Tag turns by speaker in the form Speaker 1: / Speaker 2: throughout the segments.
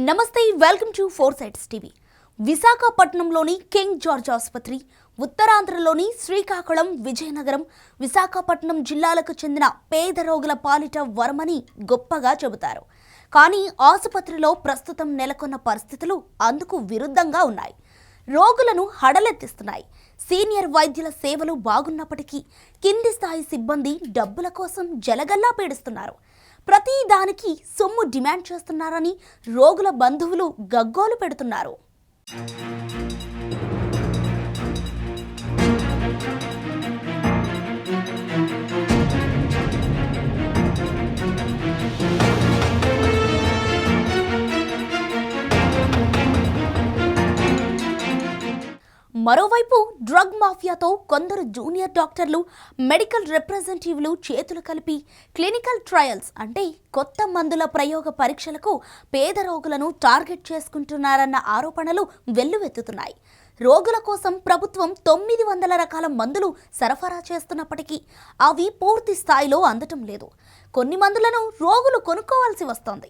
Speaker 1: నమస్తే welcome to four sides TV. విశాఖపట్నంలోని king George ఆసుపత్రి, ఉత్తరాంధ్రలోని శ్రీకాకుళం, విజయనగరం, విశాఖపట్నం జిల్లాలకు చెందిన పేద రోగుల పాలిట వరమని గొప్పగా చెబుతారు. కానీ ఆసుపత్రిలో ప్రస్తుతం నెలకొన్న పరిస్థితులు అందుకు విరుద్ధంగా ఉన్నాయి. రోగులను హడలెత్తిస్తున్నాయి. సీనియర్ వైద్యుల సేవలు బాగున్నప్పటికీ కింది స్థాయి సిబ్బంది డబ్బుల కోసం జలగల్లా పీడిస్తున్నారు. ప్రతి దానికి సొమ్ము డిమాండ్ చేస్తున్నారని రోగుల బంధువులు గగ్గోలు పెడుతున్నారు. మరోవైపు డ్రగ్ మాఫియాతో కొందరు జూనియర్ డాక్టర్లు, మెడికల్ రిప్రజెంటేటివ్లు చేతులు కలిపి క్లినికల్ ట్రయల్స్ అంటే కొత్త మందుల ప్రయోగ పరీక్షలకు పేద రోగులను టార్గెట్ చేసుకుంటున్నారన్న ఆరోపణలు వెల్లువెత్తుతున్నాయి. రోగుల కోసం ప్రభుత్వం 900 రకాల మందులు సరఫరా చేస్తున్నప్పటికీ అవి పూర్తి స్థాయిలో అందటం లేదు. కొన్ని మందులను రోగులు కొనుక్కోవాల్సి వస్తోంది.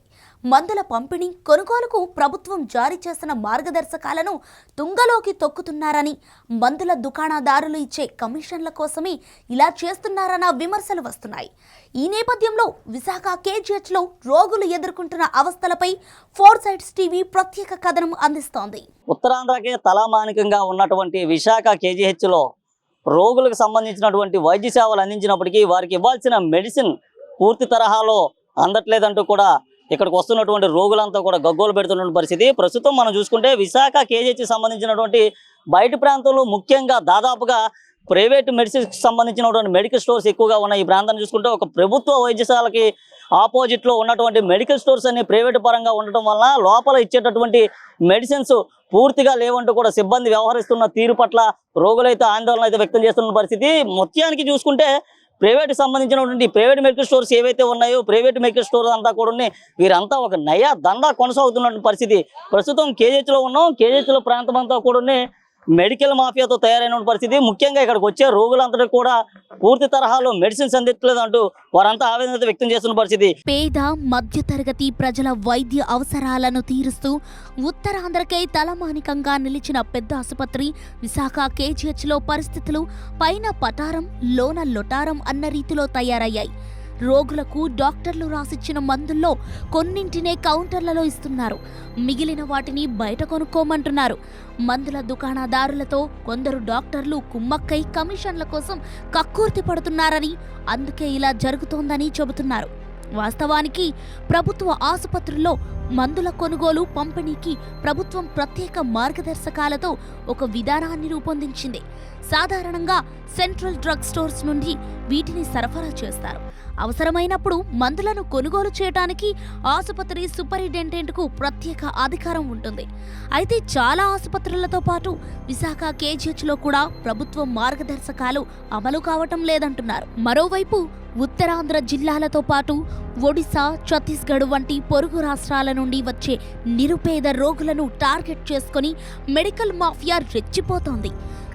Speaker 1: మందుల పంపిణీ, కొనుగోలుకు ప్రభుత్వం జారీ చేసిన మార్గదర్శకాలను తుంగలోకి తొక్కుతున్నారని, మందుల దుకాణదారులు ఇచ్చే కమిషన్ల కోసమే ఇలా చేస్తున్నారన్న విమర్శలు వస్తున్నాయి. ఈ నేపథ్యంలో విశాఖ కేజీహెచ్లో రోగులు ఎదుర్కొంటున్న అవస్థలపై ఫోర్ సైడ్స్ టీవీ ప్రత్యేక కథనం అందిస్తోంది.
Speaker 2: ఉత్తరాంధ్రకే తలామానికంగా ఉన్నటువంటి విశాఖ కేజీహెచ్లో రోగులకు సంబంధించినటువంటి వైద్య సేవలు అందించినప్పటికీ వారికి ఇవ్వాల్సిన మెడిసిన్ పూర్తి తరహాలో అందట్లేదంటూ కూడా ఇక్కడికి వస్తున్నటువంటి రోగులంతా కూడా గగ్గోలు పెడుతున్న పరిస్థితి. ప్రస్తుతం మనం చూసుకుంటే విశాఖ కేజీహెచ్ సంబంధించినటువంటి బయట ప్రాంతంలో ముఖ్యంగా దాదాపుగా ప్రైవేట్ మెడిసిన్కి సంబంధించినటువంటి మెడికల్ స్టోర్స్ ఎక్కువగా ఉన్నాయి. ఈ ప్రాంతాన్ని చూసుకుంటే ఒక ప్రభుత్వ వైద్యశాలకి ఆపోజిట్లో ఉన్నటువంటి మెడికల్ స్టోర్స్ అన్ని ప్రైవేట్ పరంగా ఉండటం వలన లోపల ఇచ్చేటటువంటి మెడిసిన్స్ పూర్తిగా లేవంటూ కూడా సిబ్బంది వ్యవహరిస్తున్న తీరు పట్ల రోగులైతే ఆందోళన అయితే వ్యక్తం చేస్తున్న పరిస్థితి. మొత్తానికి చూసుకుంటే ప్రైవేట్ సంబంధించినటువంటి ప్రైవేట్ మెడికల్ స్టోర్స్ ఏవైతే ఉన్నాయో ప్రైవేట్ మెడికల్ స్టోర్స్ అంతా కూడా వీరంతా ఒక నయా దందా కొనసాగుతున్నటువంటి పరిస్థితి. ప్రస్తుతం కేజీహెచ్లో ఉన్నాం. కేజీహెచ్లో ప్రాంతం అంతా కూడా మెడికల్ మాఫియాతో తయారైన పరిస్థితి. ముఖ్యంగా ఇక్కడికి వచ్చే రోగులందరికీ కూడా పూర్తి తరహాలో మెడిసిన్స్ అందట్లేదు అంటూ వారంతా ఆవేదన వ్యక్తం చేస్తున్న పరిస్థితి.
Speaker 1: పేద మధ్యతరగతి ప్రజల వైద్య అవసరాలను తీరుస్తూ ఉత్తరాంధ్రకై తలమానికంగా నిలిచిన పెద్ద ఆసుపత్రి విశాఖ కేజీహెచ్లో పరిస్థితులు పైన పటారం లోన లొటారం అన్న రీతిలో తయారయ్యాయి. రోగులకు డాక్టర్లు రాసిచ్చిన మందుల్లో కొన్నింటినే కౌంటర్లలో ఇస్తున్నారు. మిగిలిన వాటిని బయట కొనుక్కోమంటున్నారు. మందుల దుకాణదారులతో కొందరు డాక్టర్లు కుమ్మక్కై కమిషన్ల కోసం కక్కుర్తి పడుతున్నారని, అందుకే ఇలా జరుగుతోందని చెబుతున్నారు. వాస్తవానికి ప్రభుత్వ ఆసుపత్రుల్లో మందుల కొనుగోలు, పంపిణీకి ప్రభుత్వం ప్రత్యేక మార్గదర్శకాలతో ఒక విధానాన్ని రూపొందించింది. సాధారణంగా సెంట్రల్ డ్రగ్ స్టోర్స్ నుండి వీటిని సరఫరా చేస్తారు. అవసరమైనప్పుడు మందులను కొనుగోలు చేయడానికి ఆసుపత్రి సూపరింటెండెంట్కు ప్రత్యేక అధికారం ఉంటుంది. అయితే చాలా ఆసుపత్రులతో పాటు విశాఖ కేజీహెచ్లో కూడా ప్రభుత్వ మార్గదర్శకాలు అమలు కావటం లేదంటున్నారు. మరోవైపు ఉత్తరాంధ్ర జిల్లాలతో పాటు ఒడిశా, ఛత్తీస్గఢ్ వంటి పొరుగు రాష్ట్రాల నుండి వచ్చే నిరుపేద రోగులను టార్గెట్ చేసుకుని మెడికల్ మాఫియా రెచ్చిపోతోంది.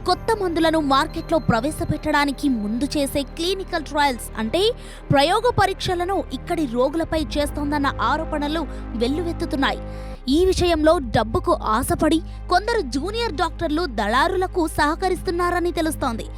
Speaker 1: కొత్త మందులను మార్కెట్లో ప్రవేశపెట్టడానికి ముందు చేసే క్లినికల్ ట్రయల్స్ అంటే ప్రయోగ పరీక్షలను ఇక్కడి రోగులపై చేస్తోందన్న ఆరోపణలు వెల్లువెత్తుతున్నాయి. ఈ విషయంలో డబ్బుకు ఆశపడి కొందరు జూనియర్ డాక్టర్లు దళారులకు సహకరిస్తున్నారని తెలుస్తోంది.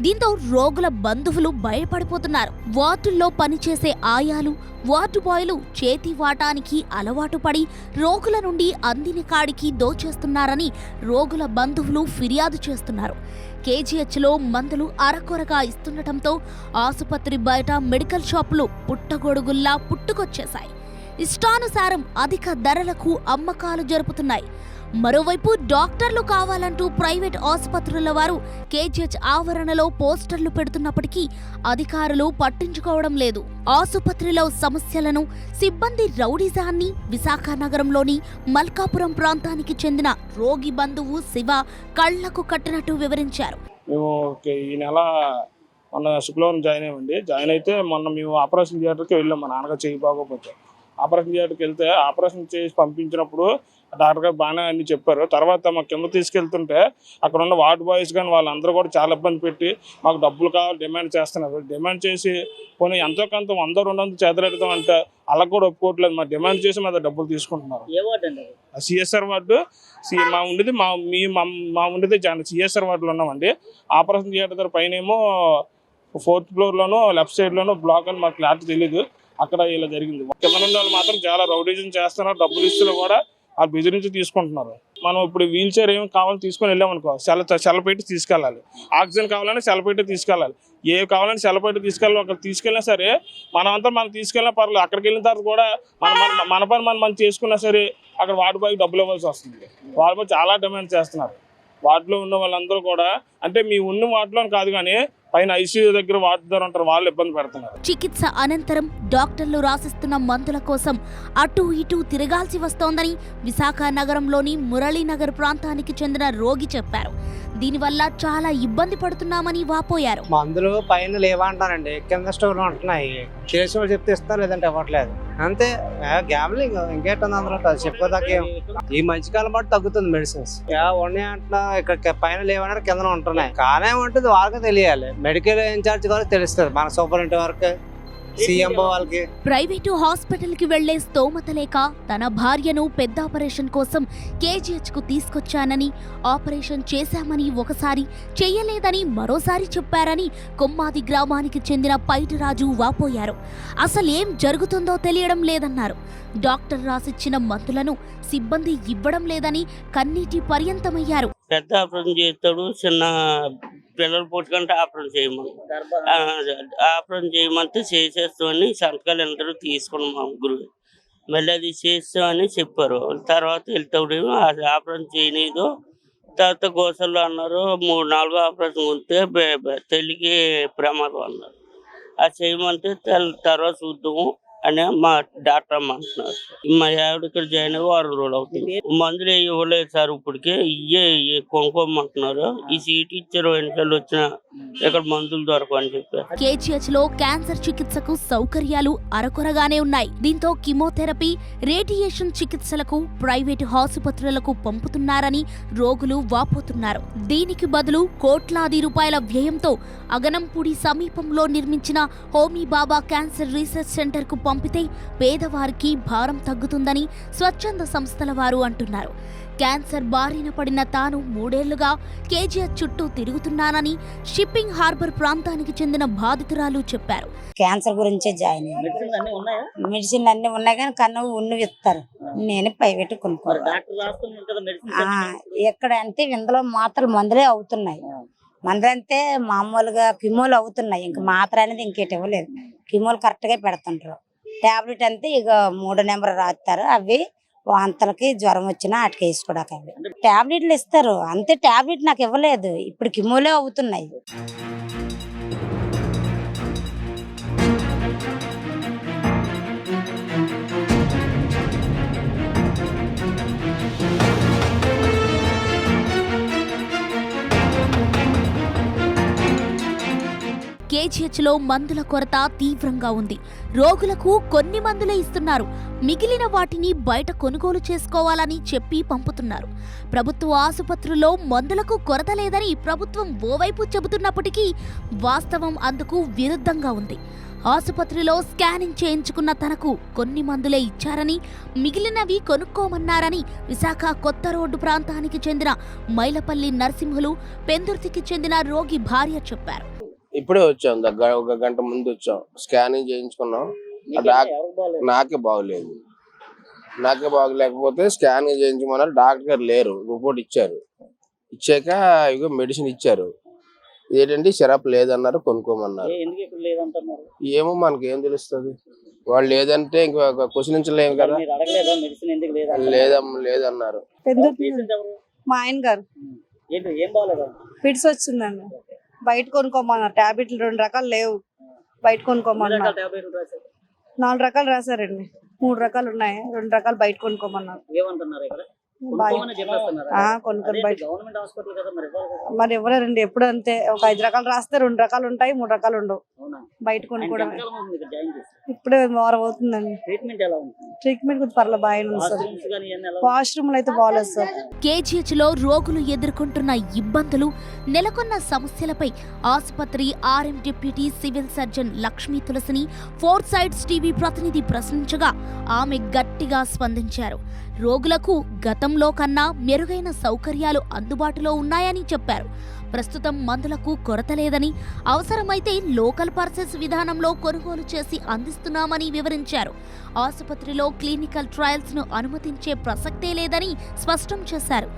Speaker 1: దీంతో రోగుల బంధువులు భయపడిపోతున్నారు. వార్డుల్లో పనిచేసే ఆయాలు, వార్డు బాయ్లు చేతి వాటానికి అలవాటు పడి రోగుల నుండి అందిన కాడికి దోచేస్తున్నారని రోగుల బంధువులు ఫిర్యాదు చేస్తున్నారు. కేజీహెచ్లో మందులు అరకొరగా ఇస్తుండటంతో ఆసుపత్రి బయట మెడికల్ షాపులు పుట్టగొడుగుల్లా పుట్టుకొచ్చేశాయి. ఇష్టానుసారం అధిక ధరలకు అమ్మకాలు జరుపుతున్నాయి. మరోవైపు డాక్టర్లు కావాలంటూ ప్రైవేట్ ఆసుపత్రుల వారు కేజీహెచ్ ఆవరణలో పోస్టర్లు పెడుతున్నప్పటికీ అధికారులు పట్టించుకోవడం లేదు. ఆసుపత్రిలో సమస్యలను, సిబ్బంది రౌడీజాన్ని విశాఖ నగరంలోని మల్కాపురం ప్రాంతానికి చెందిన రోగి బంధువు శివ కళ్లకు కట్టినట్టు వివరించారు.
Speaker 3: ఈ నెల మొన్న శుక్రవారం జాయిన్ అయ్యామండి. జాయిన్ అయితే మొన్న మేము ఆపరేషన్ థియేటర్కి వెళ్ళాం. మా నాన్నగారు చేయి బాగోపోతే ఆపరేషన్ థియేటర్కి వెళ్తే ఆపరేషన్ చేసి పంపించినప్పుడు డాక్టర్ గారు బాగానే అన్ని చెప్పారు. తర్వాత మా కింద తీసుకెళ్తుంటే అక్కడ ఉన్న వార్డ్ బాయ్స్ కానీ వాళ్ళందరూ కూడా చాలా ఇబ్బంది పెట్టి మాకు డబ్బులు కావాలి డిమాండ్ చేస్తున్నారు. డిమాండ్ చేసి పోనీ ఎంతో కొంత 100-200 చేతరెడతాం అంటే అలా కూడా ఒప్పుకోవట్లేదు. మా డిమాండ్ చేసి మా దగ్గర డబ్బులు తీసుకుంటున్నారు. సిఎస్ఆర్ వార్డు మా ఉండేది సిఎస్ఆర్ వార్డులో ఉన్నామండి. ఆపరేషన్ థియేటర్ దగ్గర పైన ఏమో 4th ఫ్లోర్లోనూ లెఫ్ట్ సైడ్లోనూ బ్లాక్ అని మాకు క్లారిటీ తెలియదు. అక్కడ ఇలా జరిగింది. కింద నుండి వాళ్ళు మాత్రం చాలా రౌడీజం చేస్తున్నారు. డబ్బులు ఇస్తున్నా కూడా ఆ బెదిరించి తీసుకుంటున్నారు. మనం ఇప్పుడు వీల్ చైర్ ఏమి కావాలని తీసుకొని వెళ్ళామనుకో సెలపెట్టి తీసుకెళ్ళాలి. ఆక్సిజన్ కావాలని సెలపెట్టి తీసుకెళ్ళాలి. ఏవి కావాలని సెలపెట్టి తీసుకెళ్ళాలి. అక్కడ తీసుకెళ్ళినా సరే మనం తీసుకెళ్ళినా పర్లేదు. అక్కడికి వెళ్ళిన తర్వాత కూడా మన పని మనం చేసుకున్నా సరే అక్కడ వార్డు బాయ్కి డబ్బులు ఇవ్వాల్సి వస్తుంది. వార్డు బాయ్ చాలా డిమాండ్ చేస్తున్నారు. వార్డులో ఉన్న వాళ్ళందరూ కూడా అంటే మీ ఉన్న వార్డులో కాదు కానీ పైన ఐసీయూ దగ్గర వార్డుదారు ఉంటారు, వాళ్ళు ఇబ్బంది పెడుతున్నారు.
Speaker 1: చికిత్స అనంతరం డాక్టర్లు రాసిస్తున్న మందుల కోసం అటు ఇటు తిరగాల్సి వస్తోందని విశాఖ నగరంలోని మురళీనగర్ ప్రాంతానికి చెందిన రోగి చెప్పారు. దీనివల్ల చాలా ఇబ్బంది పడుతున్నామని వాపోయారు.
Speaker 4: మందులు పైన లేవంటారండి, కింద స్టోర్లో ఉంటున్నాయి. చేసి వాళ్ళు చెప్తే ఇస్తారు, లేదంటే ఇవ్వట్లేదు. అంతే గ్యామ్లింగ్, ఇంకేటుంది అందులో చెప్పుకోదాకే. ఈ మధ్యకాలం పాటు తగ్గుతుంది మెడిసిన్స్. ఉన్నాయి అంటున్నా, ఇక్కడ పైన లేవన్నారు, కింద ఉంటున్నాయి. కానీ ఉంటుంది వాళ్ళకి తెలియాలి. మెడికల్ ఇన్ఛార్జ్ కూడా తెలుస్తుంది, మన సూపరింటెండెంట్ వరకు సీఎంఓ వాళ్ళకి.
Speaker 1: ప్రైవేటు హాస్పిటల్ కి వెళ్లే స్తోమత లేక తన భార్యను పెద్ద ఆపరేషన్ కోసం కేజీహెచ్ కు తీసుకొచ్చానని, ఆపరేషన్ చేశామని ఒకసారి, చెయ్యలేదని మరోసారి చెప్పారని కొమ్మాది గ్రామానికి చెందిన పైటిరాజు వాపోయారు. అసలేం జరుగుతుందో తెలియడం లేదన్నారు. డాక్టర్ రాసిచ్చిన మందులను సిబ్బంది ఇవ్వడం లేదని కన్నీటి పర్యంతమయ్యారు.
Speaker 5: పెద్ద ఆపరేషన్ చేస్తాడు, చిన్న పిల్లలు పుట్టుకుంటే ఆపరేషన్ చేయమంటే చేసేస్తామని సంతకాలు అందరూ తీసుకున్నాం మా ముగ్గురు. మళ్ళీ అది చేస్తామని చెప్పారు. తర్వాత వెళ్తాడు ఆపరేషన్ చేయలేదు. తర్వాత గోసల్లో అన్నారు 3-4 ఆపరేషన్ ఉంటే తల్లికి ప్రమాదం అన్నారు. అది చేయమంటే తర్వాత చూద్దాము అని మా డాక్టర్ అమ్మ అంటున్నారు. మా ఆవిడ ఇక్కడ జాయిన్ అయ్యి 6 రోజులు అవుతుంది. మందులు ఇవ్వలేదు సార్, ఇప్పటికే ఇయ్యే కొనుక్కోమంటున్నారు. ఈ సీట్ ఇచ్చారు, ఎన్నికలు వచ్చిన ఇక్కడ మందులు దొరకవు అని చెప్పారు.
Speaker 1: కేజీహెచ్ లో క్యాన్సర్ చికిత్సకు సౌకర్యాలు అరకొరగానే ఉన్నాయి. దీంతో కిమోథెరపీ, రేడియేషన్ చికిత్సలకు ప్రైవేటు ఆసుపత్రులకు పంపుతున్నారని రోగులు వాపోతున్నారు. దీనికి బదులు కోట్లాది రూపాయల వ్యయంతో అగనంపూడి సమీపంలో నిర్మించిన హోమీ బాబా క్యాన్సర్ రీసెర్చ్ సెంటర్ కు పంపితే పేదవారికి భారం తగ్గుతుందని స్వచ్ఛంద సంస్థల వారు అంటున్నారు. క్యాన్సర్ బారిన పడిన తాను 3 ఏళ్లుగా కేజీహెచ్ చుట్టూ తిరుగుతున్నానని షిప్పింగ్ హార్బర్ ప్రాంతానికి చెందిన బాధితురాలు చెప్పారు.
Speaker 6: క్యాన్సర్ గురించే జాయిన్ మెడిసిన్ అన్ని ఉన్నాయి కానీ కన్ను ఉన్ను ఇస్తారు. నేను ప్రైవేట్ ఎక్కడ అంటే ఇందులో మాత్రలు మందులే అవుతున్నాయి. మందులంటే మామూలుగా కిమోలు అవుతున్నాయి. ఇంక మాత్ర అనేది ఇంకేటి ఇవ్వలేదు. కిమోలు కరెక్ట్ గా పెడుతుంటారు. టాబ్లెట్ అంతే ఇక 3 నెంబర్ రాస్తారు. అవి వాంతలకి జ్వరం వచ్చినా అటుక వేసుకోవడానికి అవి టాబ్లెట్లు ఇస్తారు. అంతే, టాబ్లెట్ నాకు ఇవ్వలేదు. ఇప్పుడు కిమోలే అవుతున్నాయి.
Speaker 1: కేజీహెచ్ లో మందుల కొరత తీవ్రంగా ఉంది. రోగులకు కొన్ని మందులే ఇస్తున్నారు. మిగిలిన వాటిని బయట కొనుగోలు చేసుకోవాలని చెప్పి పంపుతున్నారు. ప్రభుత్వ ఆసుపత్రుల్లో మందులకు కొరత లేదని ప్రభుత్వం ఓవైపు చెబుతున్నప్పటికీ వాస్తవం అందుకు విరుద్ధంగా ఉంది. ఆసుపత్రిలో స్కానింగ్ చేయించుకున్న తనకు కొన్ని మందులే ఇచ్చారని, మిగిలినవి కొనుక్కోమన్నారని విశాఖ కొత్త రోడ్డు ప్రాంతానికి చెందిన మైలపల్లి నరసింహులు, పెందుర్తికి చెందిన రోగి భార్య చెప్పారు.
Speaker 7: ఇప్పుడే వచ్చాం, ఒక గంట ముందు వచ్చాం. స్కానింగ్ చేయించుకున్నాం. నాకే బాగలేకపోతే స్కానింగ్ చేయించుకున్నారు. డాక్టర్ గారు లేరు, రిపోర్ట్ ఇచ్చారు. ఇచ్చాక ఇక మెడిసిన్ ఇచ్చారు. ఏంటంటే సిరప్ లేదన్నారు, కొనుక్కోమన్నారు. ఏమో మనకేం తెలుస్తుంది. వాళ్ళు లేదంటే ఇంకొక క్వశ్చనించలేము కదా. లేదన్నారు.
Speaker 8: మా ఆయన గారు ఫిట్స్ వచ్చిందండి, బయట కొనుక్కోమన్నారు. టాబ్లెట్లు 2 రకాలు లేవు, బయట కొనుక్కోమన్నారు. 4 రకాలు రాశారండి, 3 రకాలు ఉన్నాయి, 2 రకాలు బయట కొనుక్కోమన్నారు. మరి ఎవరండి ఎప్పుడు అంతే, ఒక 5 రకాలు రాస్తే 2 రకాలు ఉంటాయి, 3 రకాలు ఉండవు. బయట కొనుక్కోవడం ఇప్పుడే వారం అవుతుందండి.
Speaker 2: ట్రీట్మెంట్ ఎలా ఉంది?
Speaker 8: ట్రీట్మెంట్ కొంచెం పర్లేదు బాగానే ఉంది సార్.
Speaker 2: వాష్రూమ్స్ కానీ ఇవన్నీ ఎలా ఉన్నాయి?
Speaker 8: వాష్రూమ్లు అయితే బాగాలేదు సార్.
Speaker 1: కేజీహెచ్లో రోగులు ఎదుర్కొంటున్న ఇబ్బందులు, నెలకొన్న సమస్యలపై ఆసుపత్రి RM deputy civil surgeon Lakshmi తులసిని ఫోర్ సైడ్స్ టీవీ ప్రతినిధి ప్రశ్నించగా ఆమె గట్టిగా స్పందించారు. రోగులకు గతంలో కన్నా మెరుగైన సౌకర్యాలు అందుబాటులో ఉన్నాయని చెప్పారు. ప్రస్తుతం మందులకు కొరత లేదని, అవసరమైతే లోకల్ పర్చేస్ విధానంలో కొనుగోలు చేసి అందిస్తున్నామని వివరించారు. ఆసుపత్రిలో క్లినికల్ ట్రయల్స్ ను అనుమతించే ప్రసక్తే లేదని స్పష్టం చేశారు.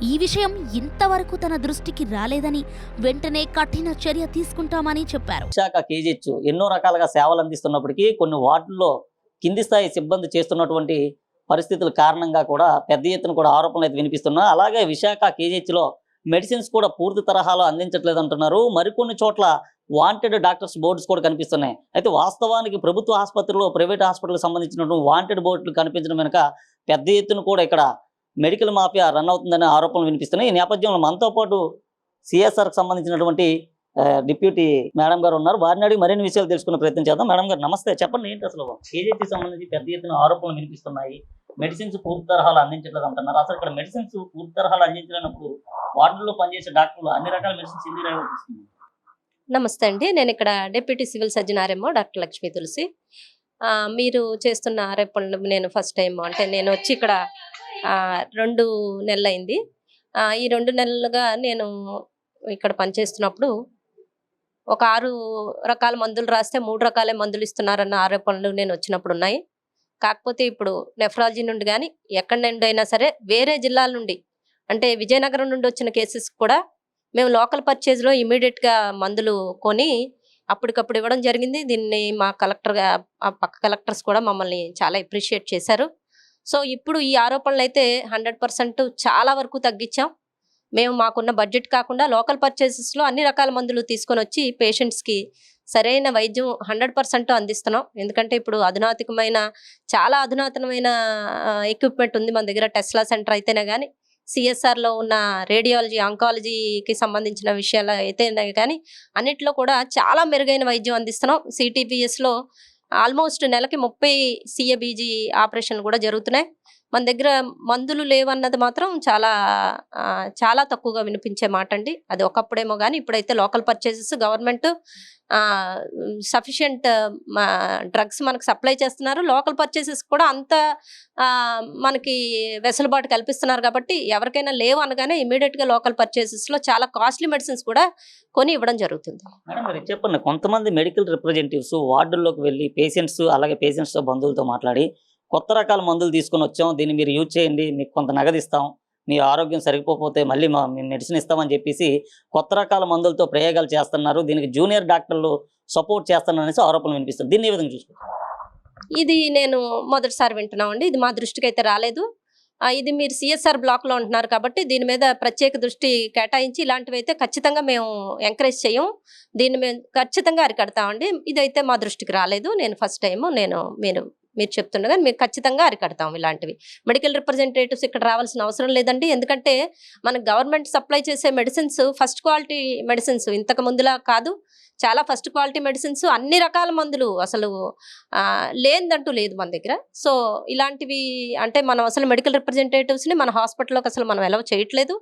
Speaker 1: ఈ విషయం ఇంతవరకు తన దృష్టికి రాలేదని, వెంటనే కఠిన చర్య తీసుకుంటామని చెప్పారు.
Speaker 2: విశాఖ కేజీహెచ్ ఎన్నో రకాలుగా సేవలు అందిస్తున్నప్పటికీ కొన్ని వార్డుల్లో కింది స్థాయి సిబ్బంది చేస్తున్నటువంటి పరిస్థితుల కారణంగా కూడా పెద్ద ఎత్తున కూడా ఆరోపణలు అయితే వినిపిస్తున్నా. అలాగే విశాఖ కేజీహెచ్లో మెడిసిన్స్ కూడా పూర్తి తరహాలో అందించట్లేదు అంటున్నారు. మరికొన్ని చోట్ల వాంటెడ్ డాక్టర్స్ బోర్డ్స్ కూడా కనిపిస్తున్నాయి. అయితే వాస్తవానికి ప్రభుత్వ ఆసుపత్రిలో ప్రైవేట్ హాస్పిటల్కి సంబంధించినటువంటి వాంటెడ్ బోర్డులు కనిపించడం వెనుక పెద్ద ఎత్తున కూడా ఇక్కడ మెడికల్ మాఫియా రన్ అవుతుందనే ఆరోపణలు వినిపిస్తున్నాయి. ఈ నేపథ్యంలో మనతో పాటు సిఎస్ఆర్కి సంబంధించినటువంటి డిప్యూటీ మేడం గారు ఉన్నారు. వారిని అడిగి మరిన్ని విషయాలు తెలుసుకునే ప్రయత్నం చేద్దాం. మేడం గారు నమస్తే. చెప్పండి, ఏంటి అసలు కేజీహెచ్కి సంబంధించి పెద్ద ఎత్తున ఆరోపణలు వినిపిస్తున్నాయి. మెడిసిన్స్ పూర్తి తరహాలు అందించట్లేదు అంటున్నారు. అసలు ఇక్కడ మెడిసిన్స్ పూర్తి తరహాలు అందించలేనప్పుడు వార్డుల్లో పనిచేసే డాక్టర్లు అన్ని రకాల మెడిసిన్స్ ఎందుకు రావాల్సి?
Speaker 9: నమస్తే అండి, నేను ఇక్కడ deputy civil surgeon RMO doctor Lakshmi Tulasi. మీరు చేస్తున్న ఆరోపణలు నేను ఫస్ట్ టైం, అంటే నేను వచ్చి ఇక్కడ 2 నెలలు అయింది. ఈ 2 నెలలుగా నేను ఇక్కడ పనిచేస్తున్నప్పుడు ఒక 6 రకాల మందులు రాస్తే 3 రకాలే మందులు ఇస్తున్నారన్న ఆరోపణలు నేను వచ్చినప్పుడు ఉన్నాయి. కాకపోతే ఇప్పుడు నెఫ్రాలజీ నుండి కానీ ఎక్కడి నుండి అయినా సరే వేరే జిల్లాల నుండి, అంటే విజయనగరం నుండి వచ్చిన కేసెస్ కూడా మేము లోకల్ పర్చేజ్లో ఇమీడియట్గా మందులు కొని అప్పటికప్పుడు ఇవ్వడం జరిగింది. దీన్ని మా కలెక్టర్గా పక్క కలెక్టర్స్ కూడా మమ్మల్ని చాలా అప్రిషియేట్ చేశారు. సో ఇప్పుడు ఈ ఆరోపణలు అయితే 100% చాలా వరకు తగ్గించాం. మేము మాకున్న బడ్జెట్ కాకుండా లోకల్ పర్చేసెస్లో అన్ని రకాల మందులు తీసుకొని వచ్చి పేషెంట్స్కి సరైన వైద్యం 100% అందిస్తున్నాం. ఎందుకంటే ఇప్పుడు చాలా అధునాతనమైన ఎక్విప్మెంట్ ఉంది మన దగ్గర. టెస్లా సెంటర్ అయితేనే కానీ, సిఎస్ఆర్లో ఉన్న రేడియాలజీ ఆంకాలజీకి సంబంధించిన విషయాలు అయితేనే కానీ అన్నిట్లో కూడా చాలా మెరుగైన వైద్యం అందిస్తున్నాం. సిటీబీఎస్లో ఆల్మోస్ట్ నెలకి 30 సిఏబీజీ ఆపరేషన్లు కూడా జరుగుతున్నాయి. మన దగ్గర మందులు లేవన్నది మాత్రం చాలా తక్కువగా వినిపించే మాట అండి. అది ఒకప్పుడేమో కానీ ఇప్పుడైతే local purchases government sufficient drugs మనకు సప్లై చేస్తున్నారు. లోకల్ పర్చేసెస్ కూడా అంత మనకి వెసులుబాటు కల్పిస్తున్నారు. కాబట్టి ఎవరికైనా లేవు అనగానే ఇమీడియట్గా లోకల్ పర్చేసెస్లో చాలా కాస్ట్లీ మెడిసిన్స్ కూడా కొని ఇవ్వడం జరుగుతుంది.
Speaker 2: మేడం మరి చెప్పండి, కొంతమంది మెడికల్ రిప్రజెంటేటివ్స్ వార్డుల్లోకి వెళ్ళి పేషెంట్స్ అలాగే పేషెంట్స్తో బంధువులతో మాట్లాడి కొత్త రకాల మందులు తీసుకొని వచ్చాం, దీన్ని మీరు యూజ్ చేయండి, మీకు కొంత నగదు ఇస్తాం, మీ ఆరోగ్యం సరిపోతే మళ్ళీ మేము మెడిసిన్ ఇస్తామని చెప్పేసి కొత్త రకాల మందులతో ప్రయోగాలు చేస్తున్నారు. దీనికి జూనియర్ డాక్టర్లు సపోర్ట్ చేస్తున్నారనేసి ఆరోపణలు వినిపిస్తుంది. దీన్ని ఏ విధంగా చూసుకుంటారు?
Speaker 9: ఇది నేను మొదటిసారి వింటున్నామండి. ఇది మా దృష్టికి అయితే రాలేదు. ఇది మీరు సిఎస్ఆర్ బ్లాక్లో ఉంటున్నారు కాబట్టి దీని మీద ప్రత్యేక దృష్టి కేటాయించి ఇలాంటివి అయితే ఖచ్చితంగా మేము ఎంకరేజ్ చేయం. దీన్ని మేము ఖచ్చితంగా అరికడతామండి. ఇదైతే మా దృష్టికి రాలేదు. నేను ఫస్ట్ టైము మీరు చెప్తుండగా మీరు ఖచ్చితంగా అరికడతాం ఇలాంటివి. మెడికల్ రిప్రజెంటేటివ్స్ ఇక్కడ రావాల్సిన అవసరం లేదండి. ఎందుకంటే మన గవర్నమెంట్ సప్లై చేసే మెడిసిన్స్ ఫస్ట్ క్వాలిటీ మెడిసిన్స్, ఇంతకు ముందులా కాదు. చాలా ఫస్ట్ క్వాలిటీ మెడిసిన్స్, అన్ని రకాల మందులు అసలు లేదంటూ లేదు మన దగ్గర. సో ఇలాంటివి అంటే మనం అసలు మెడికల్ రిప్రజెంటేటివ్స్ని మన హాస్పిటల్లోకి అసలు మనం ఎలవ్ చేయట్లేదు.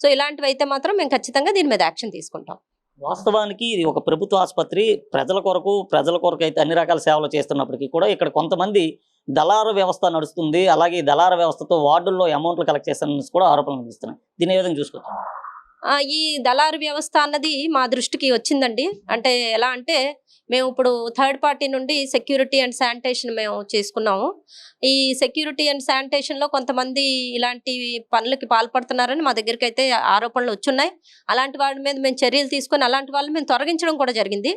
Speaker 9: సో ఇలాంటివి అయితే మాత్రం మేము ఖచ్చితంగా దీని మీద యాక్షన్ తీసుకుంటాం.
Speaker 2: వాస్తవానికి ఇది ఒక ప్రభుత్వ ఆసుపత్రి, ప్రజల కొరకు అయితే అన్ని రకాల సేవలు చేస్తున్నప్పటికీ కూడా ఇక్కడ కొంతమంది దళారు వ్యవస్థ నడుస్తుంది. అలాగే ఈ దళారు వ్యవస్థతో వార్డుల్లో అమౌంట్లు కలెక్ట్ చేస్తారని కూడా ఆరోపణలు వినిపిస్తున్నాయి. దీని ఏ విధంగా చూసుకుంటాం?
Speaker 9: ఈ దళారు వ్యవస్థ అన్నది మా దృష్టికి వచ్చిందండి. అంటే ఎలా అంటే మేము ఇప్పుడు థర్డ్ పార్టీ నుండి సెక్యూరిటీ అండ్ శానిటేషన్ మేము చేసుకున్నాము. ఈ సెక్యూరిటీ అండ్ శానిటేషన్లో కొంతమంది ఇలాంటి పనులకి పాల్పడుతున్నారని మా దగ్గరికి అయితే ఆరోపణలు వచ్చున్నాయి. అలాంటి వాళ్ళ మీద మేము చర్యలు తీసుకొని అలాంటి వాళ్ళని మేము తొలగించడం కూడా జరిగింది.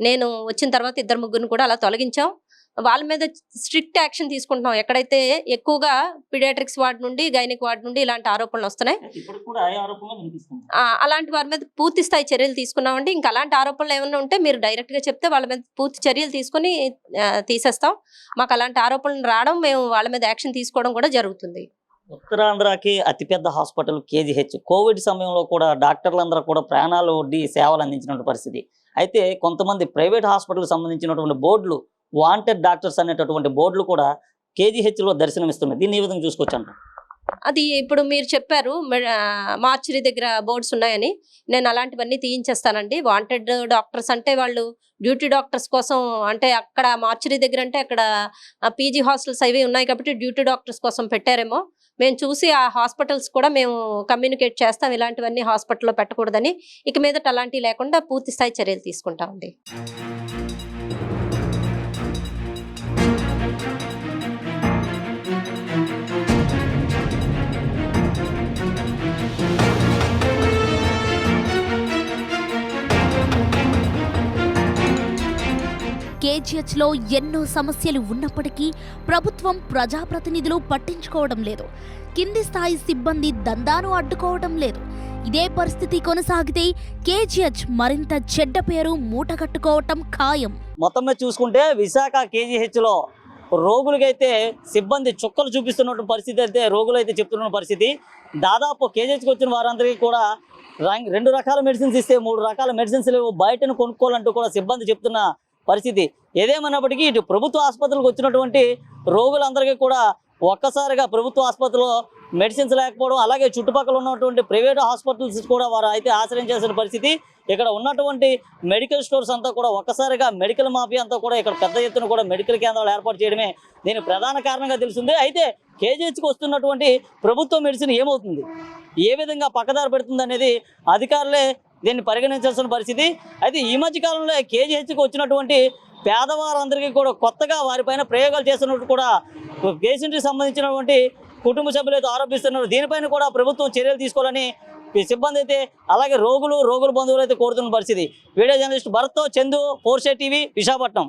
Speaker 9: నేను వచ్చిన తర్వాత 2-3 కూడా అలా తొలగించాం. వాళ్ళ మీద స్ట్రిక్ట్ యాక్షన్ తీసుకుంటున్నాం. ఎక్కడైతే ఎక్కువగా పీడియాట్రిక్స్ వార్డ్ నుండి, గైనిక్ వార్డ్ నుండి ఇలాంటి ఆరోపణలు వస్తున్నాయి, అలాంటి వారి మీద పూర్తి స్థాయి చర్యలు తీసుకున్నామండి. ఇంకా అలాంటి ఆరోపణలు ఏమైనా ఉంటే మీరు డైరెక్ట్గా చెప్తే వాళ్ళ మీద పూర్తి చర్యలు తీసుకుని తీసేస్తాం. మాకు అలాంటి ఆరోపణలు రావడం, మేము వాళ్ళ మీద యాక్షన్ తీసుకోవడం కూడా జరుగుతుంది.
Speaker 2: ఉత్తరాంధ్రకి అతిపెద్ద హాస్పిటల్ కేజీహెచ్. కోవిడ్ సమయంలో కూడా డాక్టర్లందరూ కూడా ప్రాణాలు ఒడ్డి సేవలు అందించినటువంటి పరిస్థితి. అయితే కొంతమంది ప్రైవేట్ హాస్పిటల్కి సంబంధించినటువంటి బోర్డులు వాంటెడ్ డాక్టర్స్ అనేటటువంటి బోర్డులు కూడా కేజీహెచ్లో దర్శనమిస్తున్నాయి. దీన్ని ఏ విధంగా చూసుకోవచ్చు అంట?
Speaker 9: అది ఇప్పుడు మీరు చెప్పారు మార్చురీ దగ్గర బోర్డ్స్ ఉన్నాయని, నేను అలాంటివన్నీ తీయించేస్తానండి. వాంటెడ్ డాక్టర్స్ అంటే వాళ్ళు డ్యూటీ డాక్టర్స్ కోసం, అంటే అక్కడ మార్చురీ దగ్గర అంటే అక్కడ పీజీ హాస్టల్స్ అవి ఉన్నాయి కాబట్టి డ్యూటీ డాక్టర్స్ కోసం పెట్టారేమో. మేము చూసి ఆ హాస్పిటల్స్ కూడా మేము కమ్యూనికేట్ చేస్తాం, ఇలాంటివన్నీ హాస్పిటల్లో పెట్టకూడదని. ఇక మీదట అలాంటివి లేకుండా పూర్తి స్థాయి చర్యలు తీసుకుంటామండి.
Speaker 1: కేజీహెచ్లో ఎన్నో సమస్యలు ఉన్నప్పటికీ ప్రభుత్వం, ప్రజాప్రతినిధులు పట్టించుకోవడం లేదు. కింది స్థాయి సిబ్బంది దందాను అడ్డుకోవడం లేదు. ఇదే పరిస్థితి కొనసాగితే కేజీహెచ్ మరింత చెడ్డ పేరు మూటగట్టుకోవటం ఖాయం.
Speaker 2: మొత్తం మీద చూసుకుంటే విశాఖ కేజీహెచ్లో రోగులకైతే సిబ్బంది చుక్కలు చూపిస్తున్న పరిస్థితి అయితే రోగులు అయితే చెప్తున్న పరిస్థితి. దాదాపు కేజీహెచ్కి వచ్చిన వారందరికీ కూడా 2 రకాల మెడిసిన్స్ ఇస్తే 3 రకాల మెడిసిన్స్ లేవు, బయటను కొనుక్కోవాలంటూ కూడా సిబ్బంది చెప్తున్న పరిస్థితి. ఏదేమన్నప్పటికీ ఇటు ప్రభుత్వ ఆసుపత్రులకు వచ్చినటువంటి రోగులందరికీ కూడా ఒక్కసారిగా ప్రభుత్వ ఆసుపత్రిలో మెడిసిన్స్ లేకపోవడం, అలాగే చుట్టుపక్కల ఉన్నటువంటి ప్రైవేట్ హాస్పిటల్స్ కూడా వారు అయితే ఆశ్రయించాల్సిన పరిస్థితి. ఇక్కడ ఉన్నటువంటి మెడికల్ స్టోర్స్ అంతా కూడా ఒక్కసారిగా మెడికల్ మాఫియా అంతా కూడా ఇక్కడ పెద్ద ఎత్తున కూడా మెడికల్ కేంద్రాలు ఏర్పాటు చేయడమే దీని ప్రధాన కారణంగా తెలిసింది. అయితే కేజీహెచ్కి వస్తున్నటువంటి ప్రభుత్వ మెడిసిన్ ఏమవుతుంది, ఏ విధంగా పక్కదారి పెడుతుంది అనేది అధికారులే దీన్ని పరిగణించాల్సిన పరిస్థితి. అయితే ఈ మధ్య కాలంలో కేజీహెచ్కి వచ్చినటువంటి పేదవారందరికీ కూడా కొత్తగా వారిపైన ప్రయోగాలు చేస్తున్నట్టు కూడా పేషెంట్కి సంబంధించినటువంటి కుటుంబ సభ్యులు అయితే ఆరోపిస్తున్నారు. దీనిపైన కూడా ప్రభుత్వం చర్యలు తీసుకోవాలని సిబ్బంది అయితే, అలాగే రోగుల బంధువులు అయితే కోరుతున్న పరిస్థితి. వీడియో జర్నలిస్ట్ భరత్తో చందు, 4 టీవీ, విశాఖపట్నం.